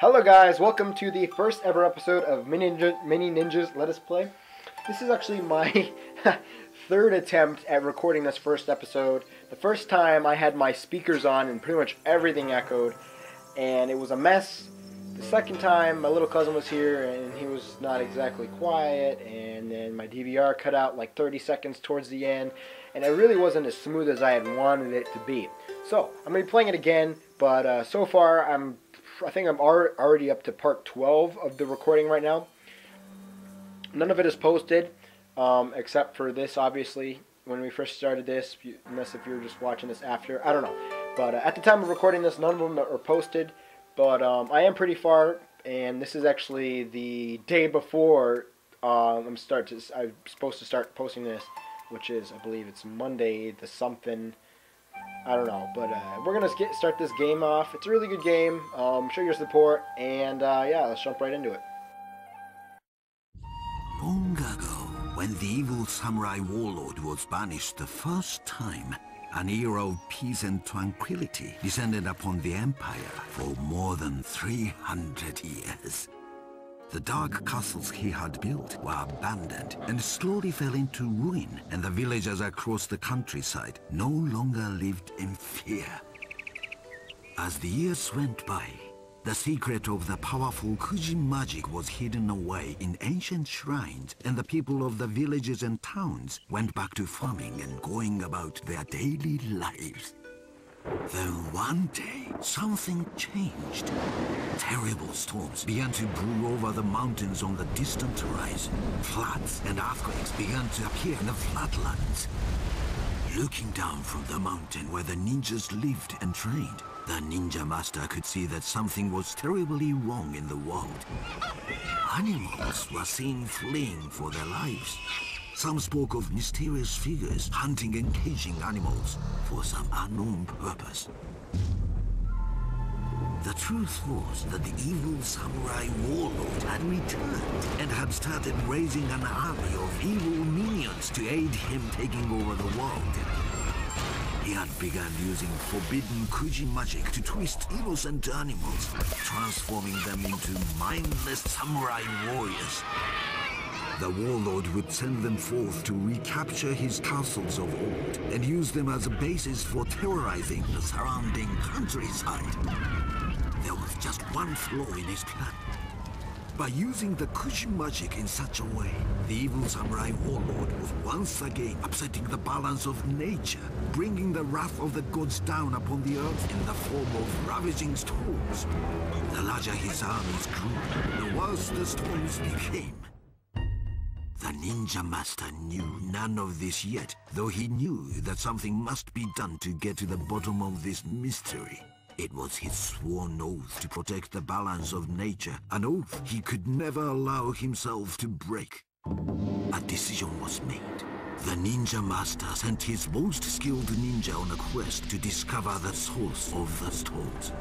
Hello guys, welcome to the first ever episode of Mini Ninjas Let Us Play. This is actually my third attempt at recording this first episode. The first time I had my speakers on and pretty much everything echoed, and it was a mess. The second time my little cousin was here and he was not exactly quiet, and then my DVR cut out like 30 seconds towards the end, and it really wasn't as smooth as I had wanted it to be. So, I'm going to be playing it again, but so far I think I'm already up to part 12 of the recording right now. None of it is posted, except for this, obviously, when we first started this, unless if you're just watching this after, I don't know. But at the time of recording this, none of them are posted, but I am pretty far, and this is actually the day before I'm supposed to start posting this, which is, I believe it's Monday, the something. I don't know, but we're going to start this game off. It's a really good game. Show your support, and yeah, let's jump right into it. Long ago, when the evil samurai warlord was banished the first time, an era of peace and tranquility descended upon the empire for more than 300 years. The dark castles he had built were abandoned and slowly fell into ruin, and the villagers across the countryside no longer lived in fear. As the years went by, the secret of the powerful Kuji magic was hidden away in ancient shrines, and the people of the villages and towns went back to farming and going about their daily lives. Then one day, something changed. Terrible storms began to brew over the mountains on the distant horizon. Floods and earthquakes began to appear in the flatlands. Looking down from the mountain where the ninjas lived and trained, the ninja master could see that something was terribly wrong in the world. Animals were seen fleeing for their lives. Some spoke of mysterious figures hunting and caging animals for some unknown purpose. The truth was that the evil samurai warlord had returned and had started raising an army of evil minions to aid him taking over the world. He had begun using forbidden Kuji magic to twist innocent animals, transforming them into mindless samurai warriors. The warlord would send them forth to recapture his castles of old and use them as a basis for terrorizing the surrounding countryside. There was just one flaw in his plan. By using the Kuji magic in such a way, the evil samurai warlord was once again upsetting the balance of nature, bringing the wrath of the gods down upon the earth in the form of ravaging storms. The larger his armies grew, the worse the storms became. The ninja master knew none of this yet, though he knew that something must be done to get to the bottom of this mystery. It was his sworn oath to protect the balance of nature, an oath he could never allow himself to break. A decision was made. The ninja master sent his most skilled ninja on a quest to discover the source of the storms.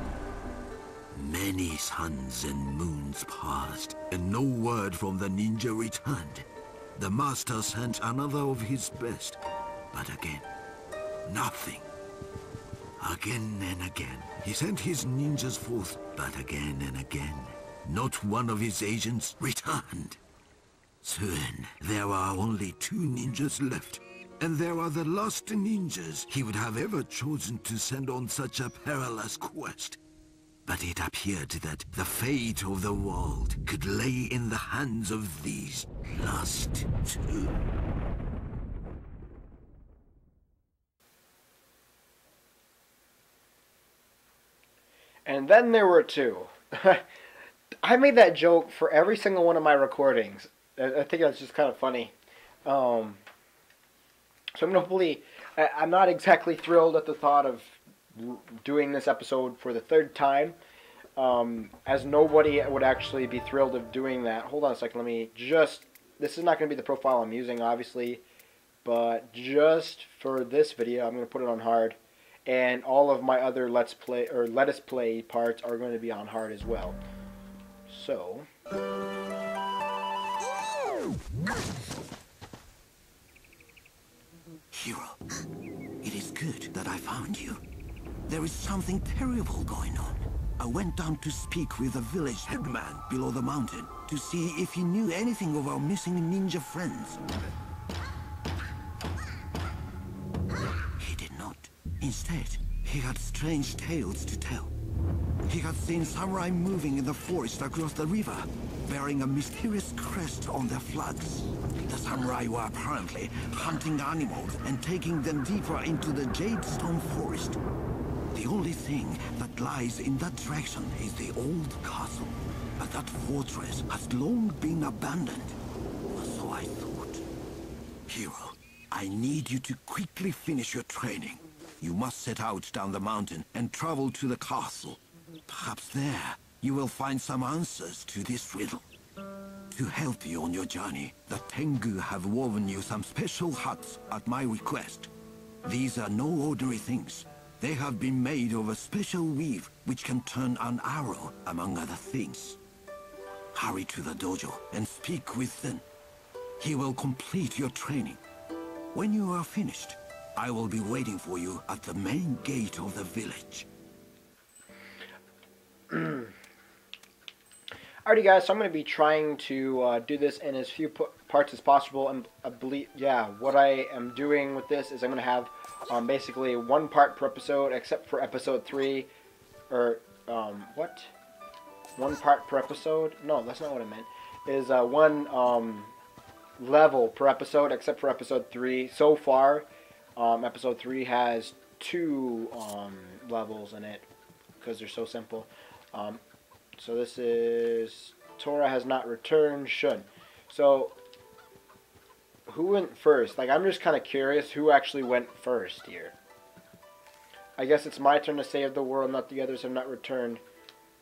Many suns and moons passed, and no word from the ninja returned. The master sent another of his best, but again, nothing. Again and again, he sent his ninjas forth, but again and again, not one of his agents returned. Soon, there were only 2 ninjas left, and they were the last ninjas he would have ever chosen to send on such a perilous quest. But it appeared that the fate of the world could lay in the hands of these last 2. And then there were 2. I made that joke for every single one of my recordings. I think that's just kind of funny. So I'm not exactly thrilled at the thought of doing this episode for the 3rd time, as nobody would actually be thrilled of doing that. Hold on a second, this is not going to be the profile I'm using, obviously, but just for this video, I'm going to put it on hard, and all of my other Let Us Play parts are going to be on hard as well. So, Hero, it is good that I found you. There is something terrible going on. I went down to speak with the village headman below the mountain to see if he knew anything of our missing ninja friends. He did not. Instead, he had strange tales to tell. He had seen samurai moving in the forest across the river, bearing a mysterious crest on their flags. The samurai were apparently hunting animals and taking them deeper into the Jadestone forest. The only thing that lies in that direction is the old castle. But that fortress has long been abandoned. So I thought. Hero, I need you to quickly finish your training. You must set out down the mountain and travel to the castle. Perhaps there you will find some answers to this riddle. To help you on your journey, the Tengu have woven you some special huts at my request. These are no ordinary things. They have been made of a special weave which can turn an arrow, among other things. Hurry to the dojo and speak with Zen. He will complete your training. When you are finished, I will be waiting for you at the main gate of the village. Alrighty guys, so I'm going to be trying to do this in as few parts as possible, and I believe, yeah, what I am doing with this is I'm going to have basically one part per episode, except for episode 3, or, what? One part per episode? No, that's not what I meant. Is one level per episode, except for episode 3. So far, episode 3 has 2 levels in it, because they're so simple. So this is Tora has not returned, Shun. So who went first? Like, I'm just kind of curious who actually went first here. I guess it's my turn to save the world, not the others have not returned.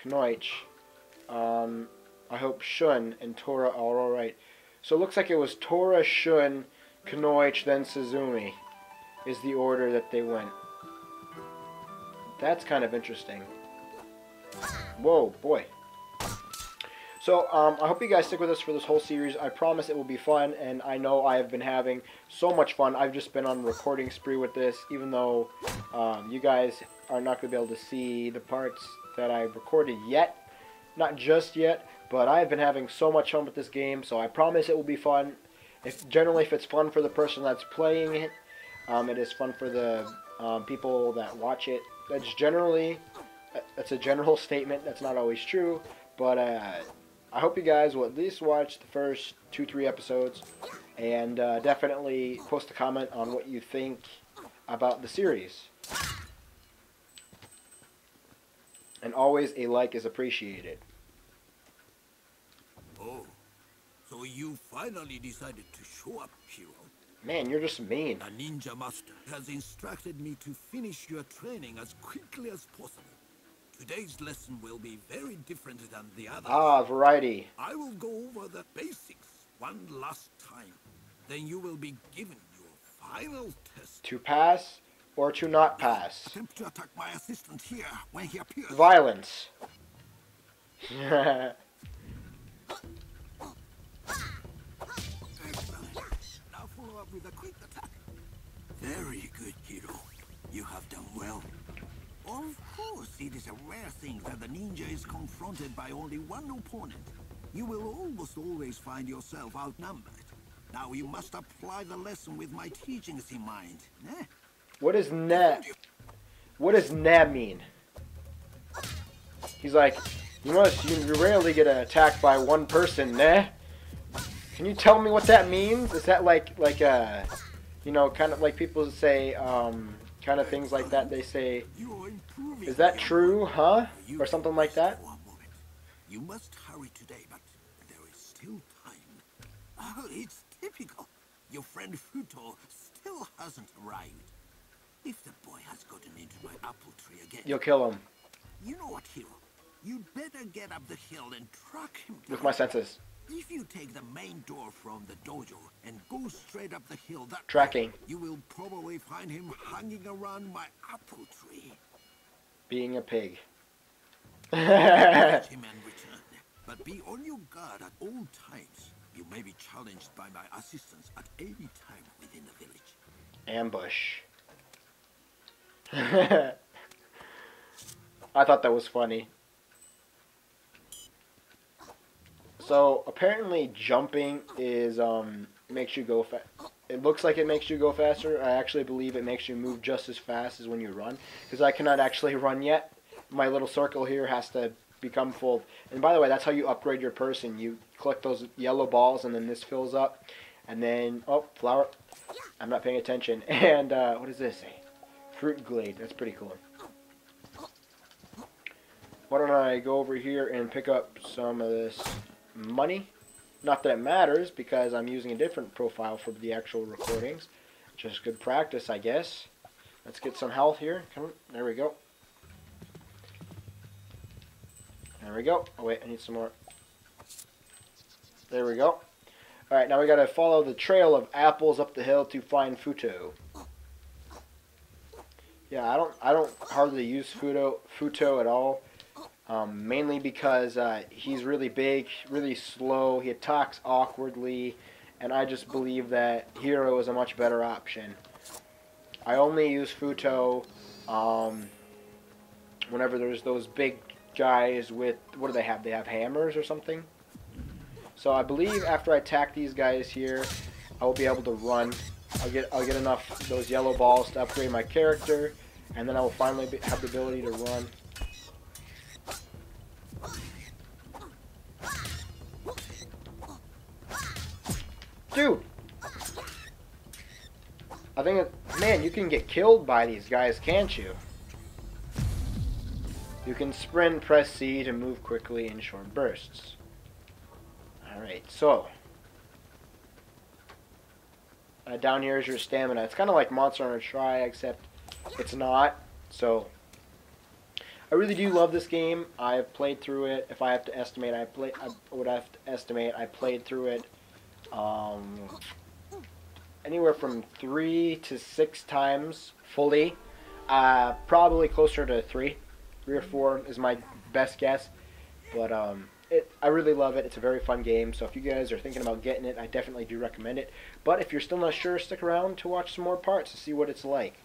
Kunoichi. I hope Shun and Tora are alright. So it looks like it was Tora, Shun, Kunoichi, then Suzumi is the order that they went. That's kind of interesting. Whoa, boy. So, I hope you guys stick with us for this whole series. I promise it will be fun, and I know I have been having so much fun. I've just been on a recording spree with this, even though you guys are not going to be able to see the parts that I recorded yet. Not just yet, but I have been having so much fun with this game, so I promise it will be fun. Generally, if it's fun for the person that's playing it, it is fun for the people that watch it. That's a general statement. That's not always true, but I hope you guys will at least watch the first 2-3 episodes, and definitely post a comment on what you think about the series. And always a like is appreciated. Oh, so you finally decided to show up, Hero. Man, you're just mean. The ninja master has instructed me to finish your training as quickly as possible. Today's lesson will be very different than the others. Ah, variety. I will go over the basics one last time. Then you will be given your final test. To pass or to not pass. Attempt to attack my assistant here when he appears. Violence. Excellent. Now follow up with a quick attack. Very good, Hiro. You have done well. Of course, it is a rare thing that the ninja is confronted by only one opponent. You will almost always find yourself outnumbered. Now you must apply the lesson with my teachings in mind. Eh? What does ne? What does ne mean? He's like, you rarely get attacked by one person, ne? Can you tell me what that means? Is that like you know, kind of like people say, kind of things like that. They say, is that true, huh? Or something like that. You must hurry today, but there is still time. Oh, it's typical. Your friend Futo still hasn't arrived. If the boy has gotten into my apple tree again, You'll kill him. You know what, Hiro? You'd better get up the hill and track him down. With my senses. If you take the main door from the dojo and go straight up the hill that Tracking. way, you will probably find him hanging around my apple tree. Being a pig. Catch him and return. But be on your guard at all times. You may be challenged by my assistants at any time within the village. Ambush. I thought that was funny. So apparently jumping is makes you go fast. It looks like it makes you go faster. I actually believe it makes you move just as fast as when you run, because I cannot actually run yet. My little circle here has to become full. And by the way, that's how you upgrade your person. You collect those yellow balls, and then this fills up. And then, oh, flower. I'm not paying attention. And what does this say? Fruit Glade. That's pretty cool. Why don't I go over here and pick up some of this money? Not that it matters, because I'm using a different profile for the actual recordings. Just good practice, I guess. Let's get some health here. Come on. There we go. There we go. Oh, wait. I need some more. There we go. Alright, now we gotta follow the trail of apples up the hill to find Futo. Yeah, I don't hardly use Futo at all. Mainly because he's really big, really slow, he attacks awkwardly, and I just believe that Hero is a much better option. I only use Futo whenever there's those big guys with, what do they have? They have hammers or something? So I believe after I attack these guys here, I will be able to run. I'll get enough of those yellow balls to upgrade my character, and then I will finally have the ability to run. Dude! I think, man, you can get killed by these guys, can't you? You can sprint, press C to move quickly in short bursts. Alright, so. Down here is your stamina. It's kind of like Monster Hunter Tri, except it's not. So, I really do love this game. I've played through it. If I have to estimate, I played through it anywhere from 3 to 6 times fully. Probably closer to 3 or 4 is my best guess. But I really love it. It's a very fun game. So if you guys are thinking about getting it, I definitely do recommend it. But if you're still not sure, stick around to watch some more parts to see what it's like.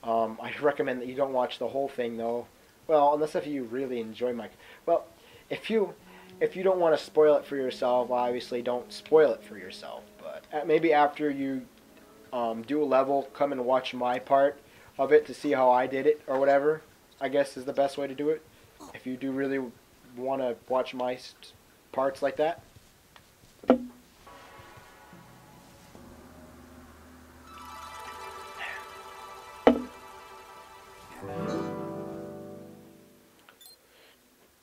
I recommend that you don't watch the whole thing though. Well, unless if you really enjoy my... Well, if you don't want to spoil it for yourself, obviously don't spoil it for yourself. But maybe after you do a level, come and watch my part of it to see how I did it or whatever, I guess is the best way to do it. If you do really want to watch my parts like that.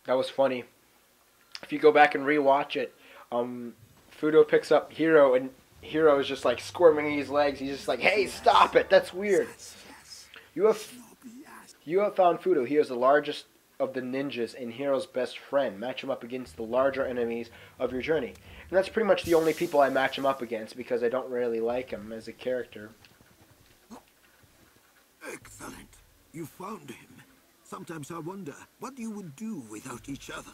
That was funny. If you go back and rewatch it, Futo picks up Hero, and Hero is just like squirming his legs. He's just like, "Hey, stop it! That's weird." You have found Futo. He is the largest of the ninjas and Hero's best friend. Match him up against the larger enemies of your journey. And that's pretty much the only people I match him up against, because I don't really like him as a character. Excellent. You found him. Sometimes I wonder what you would do without each other.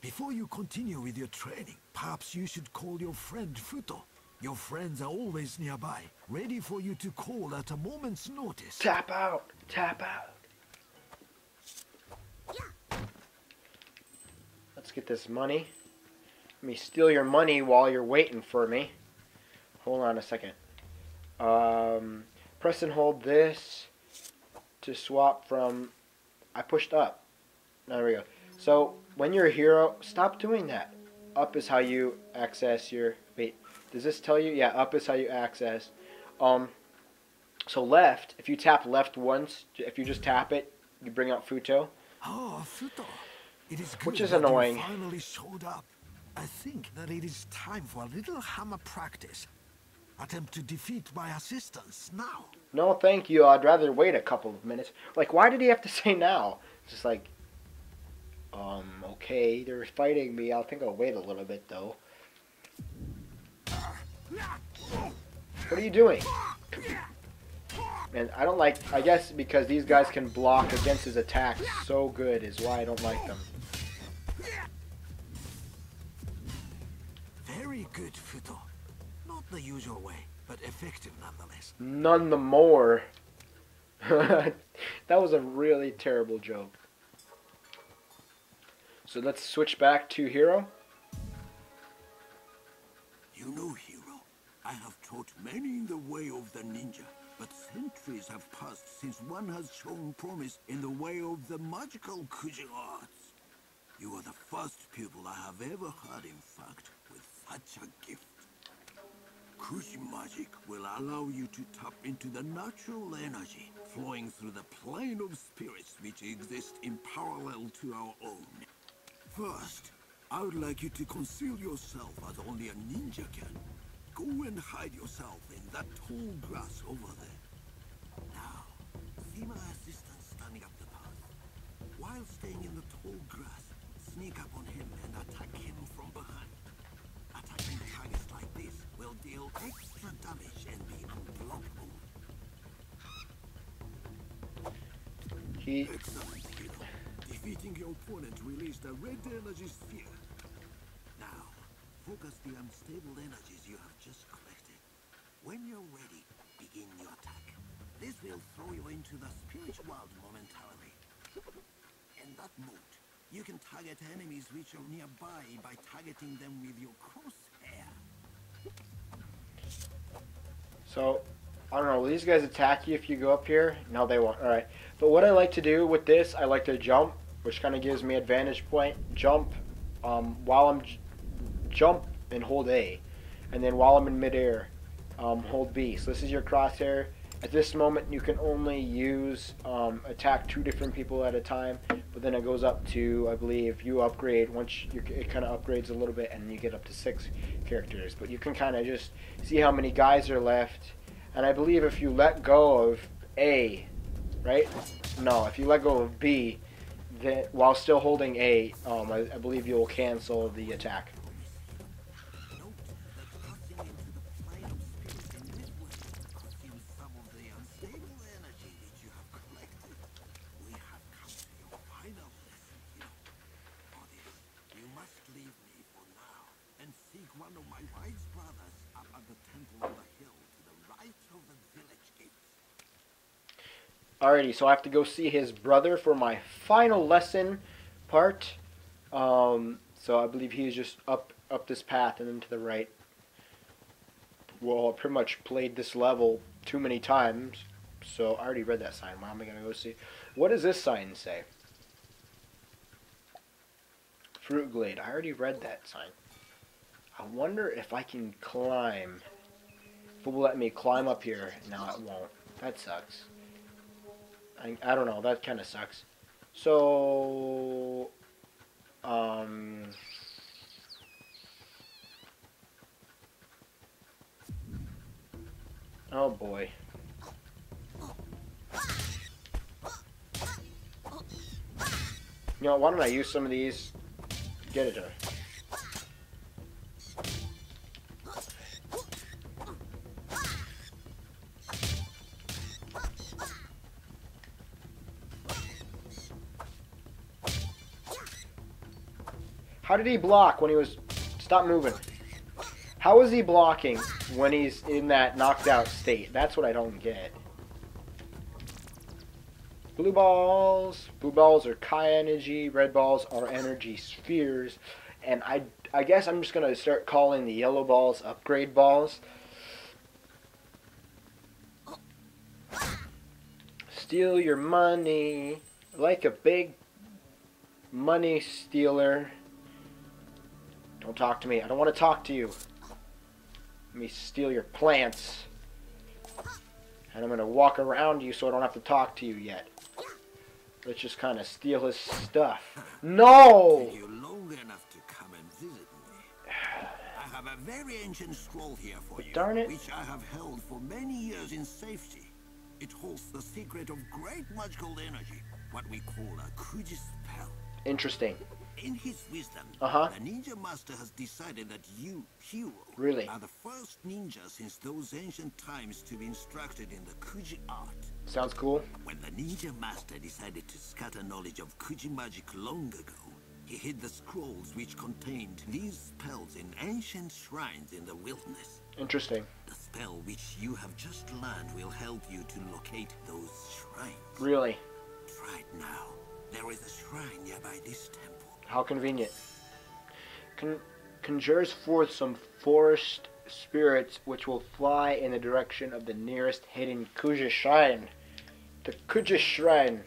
Before you continue with your training, perhaps you should call your friend Futo. Your friends are always nearby, ready for you to call at a moment's notice. Tap out! Tap out! Let's get this money. Let me steal your money while you're waiting for me. Hold on a second. Press and hold this to swap from... I pushed up. There we go. So, when you're a hero, stop doing that. Up is how you access your... Wait, does this tell you? Yeah, up is how you access. So left, if you tap left once, if you just tap it, you bring out Futo. Oh, Futo. It is good which is that annoying. You finally showed up. I think that it is time for a little hammer practice. Attempt to defeat my assistants now. No, thank you. I'd rather wait a couple of minutes. Like, why did he have to say now? It's just like, okay, they're fighting me. I think I'll wait a little bit, though. What are you doing? And I don't like, I guess because these guys can block against his attacks so good is why I don't like them. Very good, Futo. Not the usual way, but effective nonetheless. None the more. That was a really terrible joke. So let's switch back to Hero. many in the way of the ninja, but centuries have passed since one has shown promise in the way of the magical Kuji arts. You are the first pupil I have ever had, in fact, with such a gift. Kuji magic will allow you to tap into the natural energy flowing through the plane of spirits which exist in parallel to our own. First, I would like you to conceal yourself as only a ninja can. Go and hide yourself in that tall grass over there. Now, see my assistant standing up the path. While staying in the tall grass, sneak up on him and attack him from behind. Attacking targets like this will deal extra damage and be unblockable. Excellent, Ketan. Defeating your opponent released a red energy sphere. Now, focus the unstable energies you have just collected. When you're ready, begin your attack. This will throw you into the spirit world momentarily. In that mode, you can target enemies which are nearby by targeting them with your crosshair. So, I don't know, will these guys attack you if you go up here? No, they won't. Alright. But what I like to do with this, I like to jump, which kind of gives me advantage point. Jump, while I'm jump and hold A. And then while I'm in midair, hold B. So this is your crosshair. At this moment, you can only use attack 2 different people at a time, but then it goes up to, I believe, you upgrade once it kind of upgrades a little bit, and you get up to 6 characters. But you can kind of just see how many guys are left, and I believe if you let go of A, right? No, if you let go of B, then while still holding A, I believe you'll cancel the attack. One of my wise brothers up at the temple on the hill to the right of the village gate. Alrighty, so I have to go see his brother for my final lesson part. So I believe he's just up this path and then to the right. Well, I pretty much played this level too many times, so I already read that sign. Why am I gonna go see? What does this sign say? Fruit Glade. I already read that sign. I wonder if I can climb. If it will let me climb up here. No, it won't. That sucks. I don't know. That kind of sucks. So, oh boy. You know, why don't I use some of these? Get it. How did he block when he was... Stop moving. How is he blocking when he's in that knocked out state? That's what I don't get. Blue balls. Blue balls are Kai energy. Red balls are energy spheres. And I guess I'm just going to start calling the yellow balls upgrade balls. Steal your money like a big money stealer. Don't talk to me. I don't want to talk to you. Let me steal your plants. And I'm going to walk around you so I don't have to talk to you yet. Let's just kind of steal his stuff. No! You're long enough to come and visit me. I have a very ancient scroll here for you, darn it. which I have held for many years in safety. It holds the secret of great magical energy, what we call a Kuji spell. Interesting. In his wisdom, the ninja master has decided that you, hero, really are the first ninja since those ancient times to be instructed in the Kuji art. Sounds cool. When the ninja master decided to scatter knowledge of Kuji magic long ago, he hid the scrolls which contained these spells in ancient shrines in the wilderness. Interesting. The spell which you have just learned will help you to locate those shrines. Really? Right now, there is a shrine nearby this temple. How convenient. Conjures forth some forest spirits which will fly in the direction of the nearest hidden Kuja shrine. The Kuja shrine.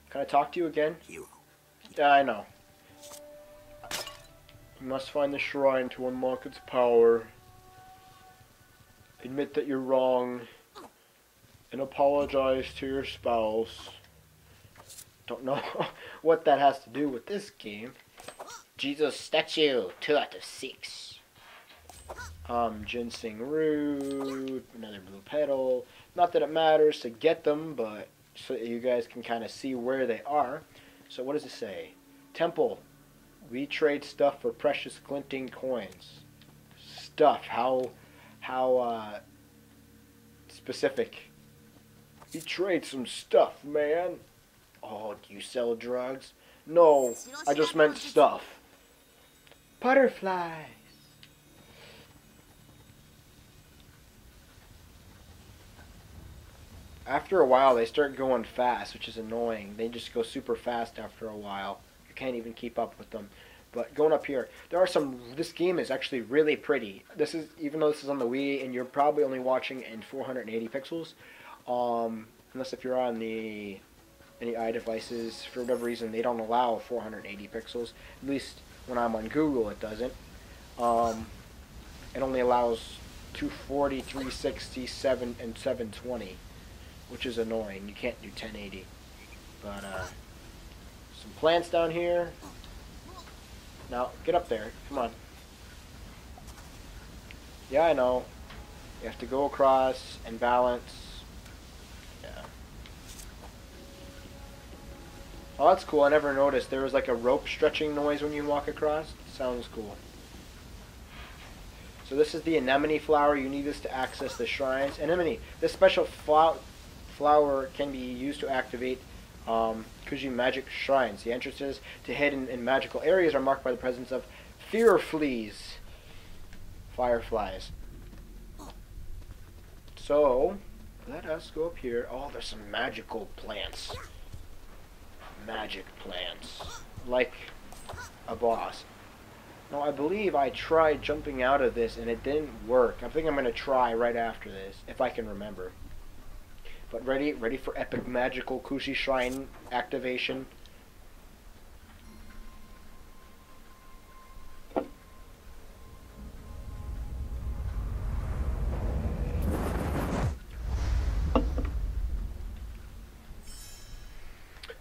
Can I talk to you again? Hero. Yeah, I know. You must find the shrine to unlock its power. Admit that you're wrong. And apologize to your spouse. Don't know what that has to do with this game. Jesus statue, 2 out of 6. Ginseng root, another blue petal. Not that it matters to get them, but so that you guys can kind of see where they are. So what does it say? Temple. We trade stuff for precious glinting coins. Stuff. How specific. We trade some stuff, man. Oh, do you sell drugs? No, I just meant stuff. Butterflies. After a while, they start going fast, which is annoying. They just go super fast after a while. You can't even keep up with them. But going up here, there are some. This game is actually really pretty. This is, even though this is on the Wii, and you're probably only watching in 480 pixels, unless if you're on the any iDevices, for whatever reason, they don't allow 480 pixels. At least when I'm on Google, it doesn't. It only allows 240, 360, 7, and 720, which is annoying. You can't do 1080. But some plants down here. Now get up there. Come on. Yeah, I know. You have to go across and balance. Oh, that's cool. I never noticed. There was like a rope stretching noise when you walk across. Sounds cool. So this is the anemone flower. You need this to access the shrines. Anemone. This special flower can be used to activate Kuji magic shrines. The entrances to hidden and magical areas are marked by the presence of fear fleas. Fireflies. So, let us go up here. Oh, there's some magical plants. Magic plants, like a boss. Now I believe I tried jumping out of this and it didn't work. I think I'm going to try right after this, if I can remember. But ready for epic magical Kushi Shrine activation.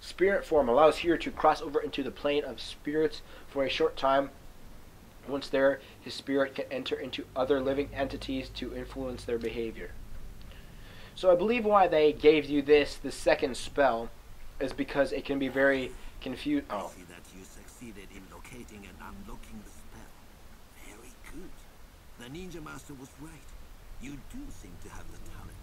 Spirit form allows Hero to cross over into the plane of spirits for a short time. Once there, his spirit can enter into other living entities to influence their behavior. So I believe why they gave you this, the second spell, is because it can be very confused. Oh. See that you succeeded in locating and unlocking the spell. Very good. The Ninja Master was right. You do seem to have the talent.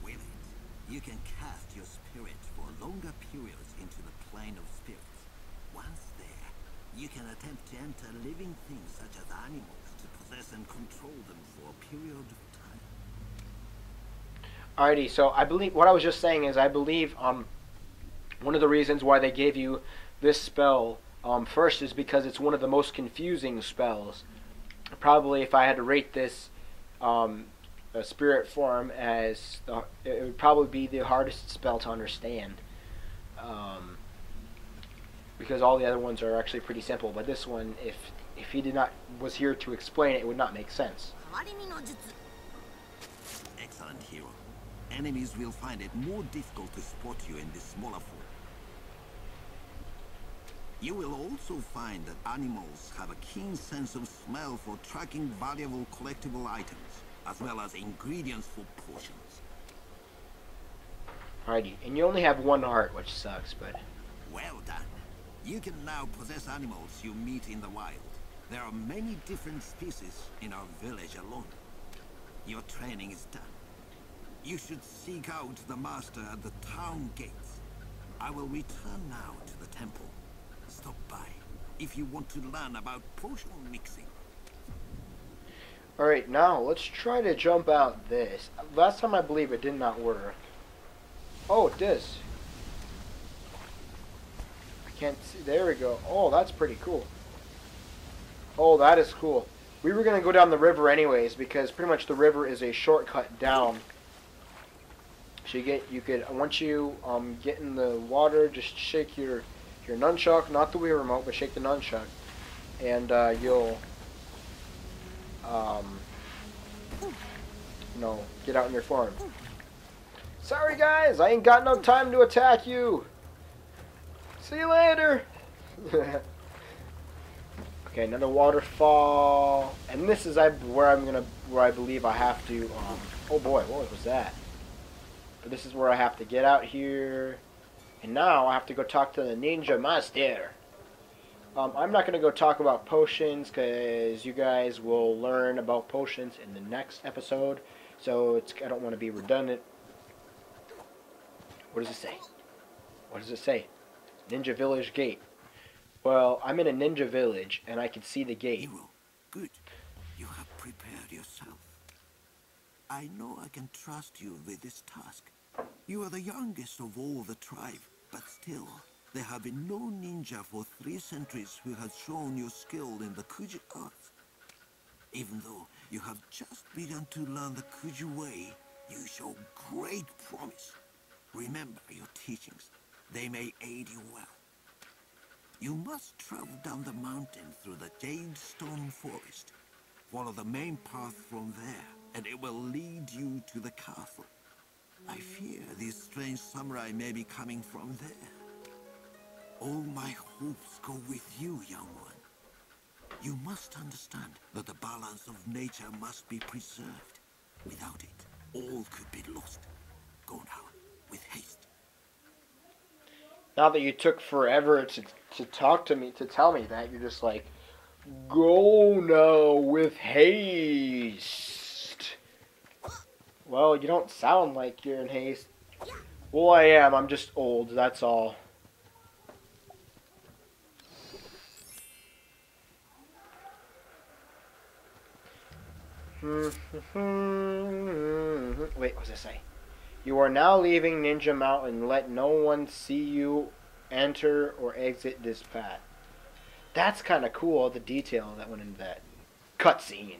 With it, you can cast your spirit for longer periods into the plane of spirits. Once there, you can attempt to enter living things such as animals to possess and control them for a period of time. Alrighty, so I believe what I was just saying is I believe one of the reasons why they gave you this spell first is because it's one of the most confusing spells. Probably if I had to rate this a spirit form as it would probably be the hardest spell to understand, because all the other ones are actually pretty simple. But this one, if he was here to explain it, it would not make sense. Excellent, Hero. Enemies will find it more difficult to spot you in this smaller form. You will also find that animals have a keen sense of smell for tracking valuable collectible items, as well as ingredients for potions. Alrighty, and you only have one heart, which sucks, but... Well done. You can now possess animals you meet in the wild. There are many different species in our village alone. Your training is done. You should seek out the master at the town gates. I will return now to the temple. Stop by if you want to learn about potion mixing. Alright, now let's try to jump out this. Last time I believe it did not work. Oh, it does. I can't see. There we go. Oh, that's pretty cool. Oh, that is cool. We were gonna go down the river anyways because pretty much the river is a shortcut down. So you could once you get in the water, just shake your nunchuck, not the Wii remote, but shake the nunchuck, and you'll get out in your form. Sorry guys, I ain't got no time to attack you. See you later. Okay, another waterfall, and this is where I believe I have to. Oh boy, what was that? But this is where I have to get out here, and now I have to go talk to the ninja master. I'm not gonna go talk about potions because you guys will learn about potions in the next episode. So I don't want to be redundant. What does it say? What does it say? Ninja Village Gate. Well, I'm in a ninja village, and I can see the gate. Hero, good. You have prepared yourself. I know I can trust you with this task. You are the youngest of all the tribe, but still, there have been no ninja for 3 centuries who has shown your skill in the Kuji art. Even though you have just begun to learn the Kuji way, you show great promise. Remember your teachings. They may aid you well. You must travel down the mountain through the Jade Stone Forest. Follow the main path from there, and it will lead you to the castle. I fear these strange samurai may be coming from there. All my hopes go with you, young one. You must understand that the balance of nature must be preserved. Without it, all could be lost. Go now, with haste. Now that you took forever to talk to me, to tell me that, you're just like, go now with haste. Well, you don't sound like you're in haste. Well, I am. I'm just old, that's all. Wait, what does it say? You are now leaving Ninja Mountain. Let no one see you enter or exit this path. That's kind of cool, the detail that went into that cutscene.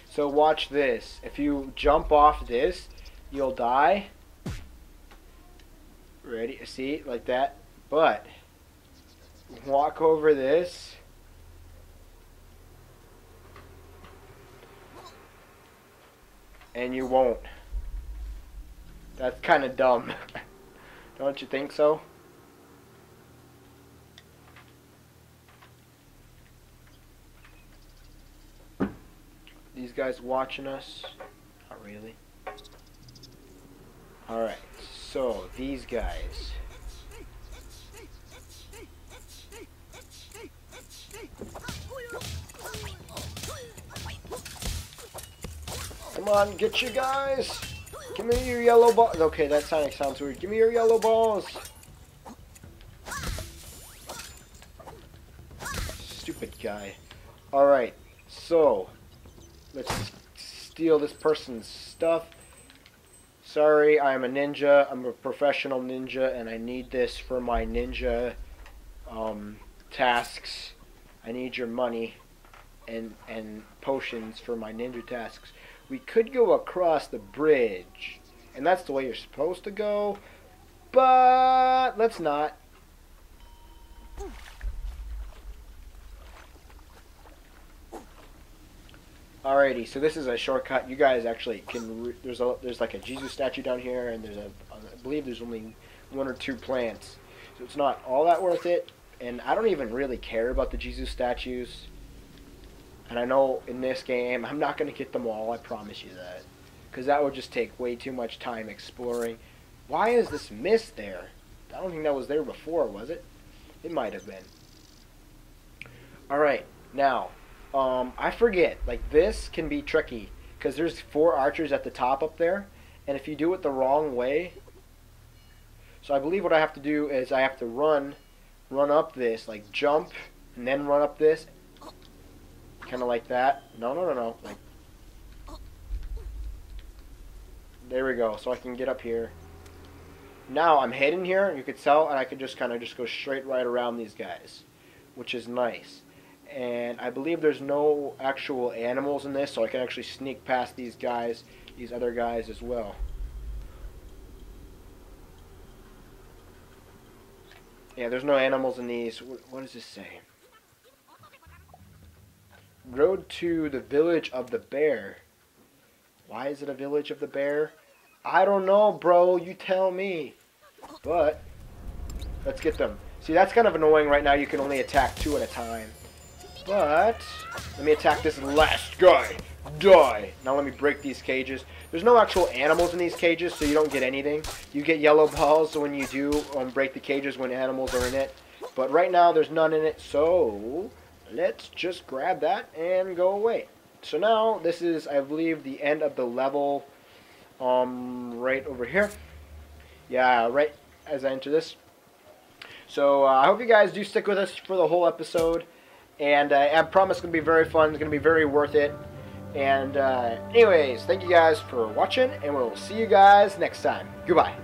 So watch this. If you jump off this, you'll die. Ready? See? Like that. But walk over this. And you won't. That's kind of dumb. Don't you think so? These guys watching us? Not really. Alright, so these guys. Come on, get you guys! Give me your yellow balls. Okay, that sounds weird. Give me your yellow balls! Stupid guy. Alright, so let's steal this person's stuff. Sorry, I'm a ninja. I'm a professional ninja, and I need this for my ninja tasks. I need your money and potions for my ninja tasks. We could go across the bridge, and that's the way you're supposed to go, but let's not. Alrighty, so this is a shortcut. You guys actually can. There's like a Jesus statue down here, and I believe there's only 1 or 2 plants, so it's not all that worth it. And I don't even really care about the Jesus statues. And I know in this game I'm not gonna get them all. I promise you that, because that would just take way too much time exploring. Why is this mist there? I don't think that was there before, was it? It might have been. Alright, now. I forget, like this can be tricky because there's 4 archers at the top up there, and if you do it the wrong way, so I believe what I have to do is I have to run up this, like jump and then run up this, Kind of like that. No, no, no, no. Like, there we go. So I can get up here. Now I'm hidden here. You could tell, and I could just kind of just go straight right around these guys, which is nice. And I believe there's no actual animals in this, so I can actually sneak past these guys, these other guys as well. Yeah, there's no animals in these. What does this say? Road to the village of the bear. Why is it a village of the bear? I don't know, bro. You tell me. But let's get them. See, that's kind of annoying right now. You can only attack 2 at a time. But let me attack this last guy. Die. Now let me break these cages. There's no actual animals in these cages, so you don't get anything. You get yellow balls when you do break the cages when animals are in it. But right now there's none in it, so let's just grab that and go away. So now this is, I believe, the end of the level right over here. Yeah, right as I enter this. So I hope you guys do stick with us for the whole episode. And I promise it's going to be very fun. It's going to be very worth it. And anyways, thank you guys for watching. And we'll see you guys next time. Goodbye.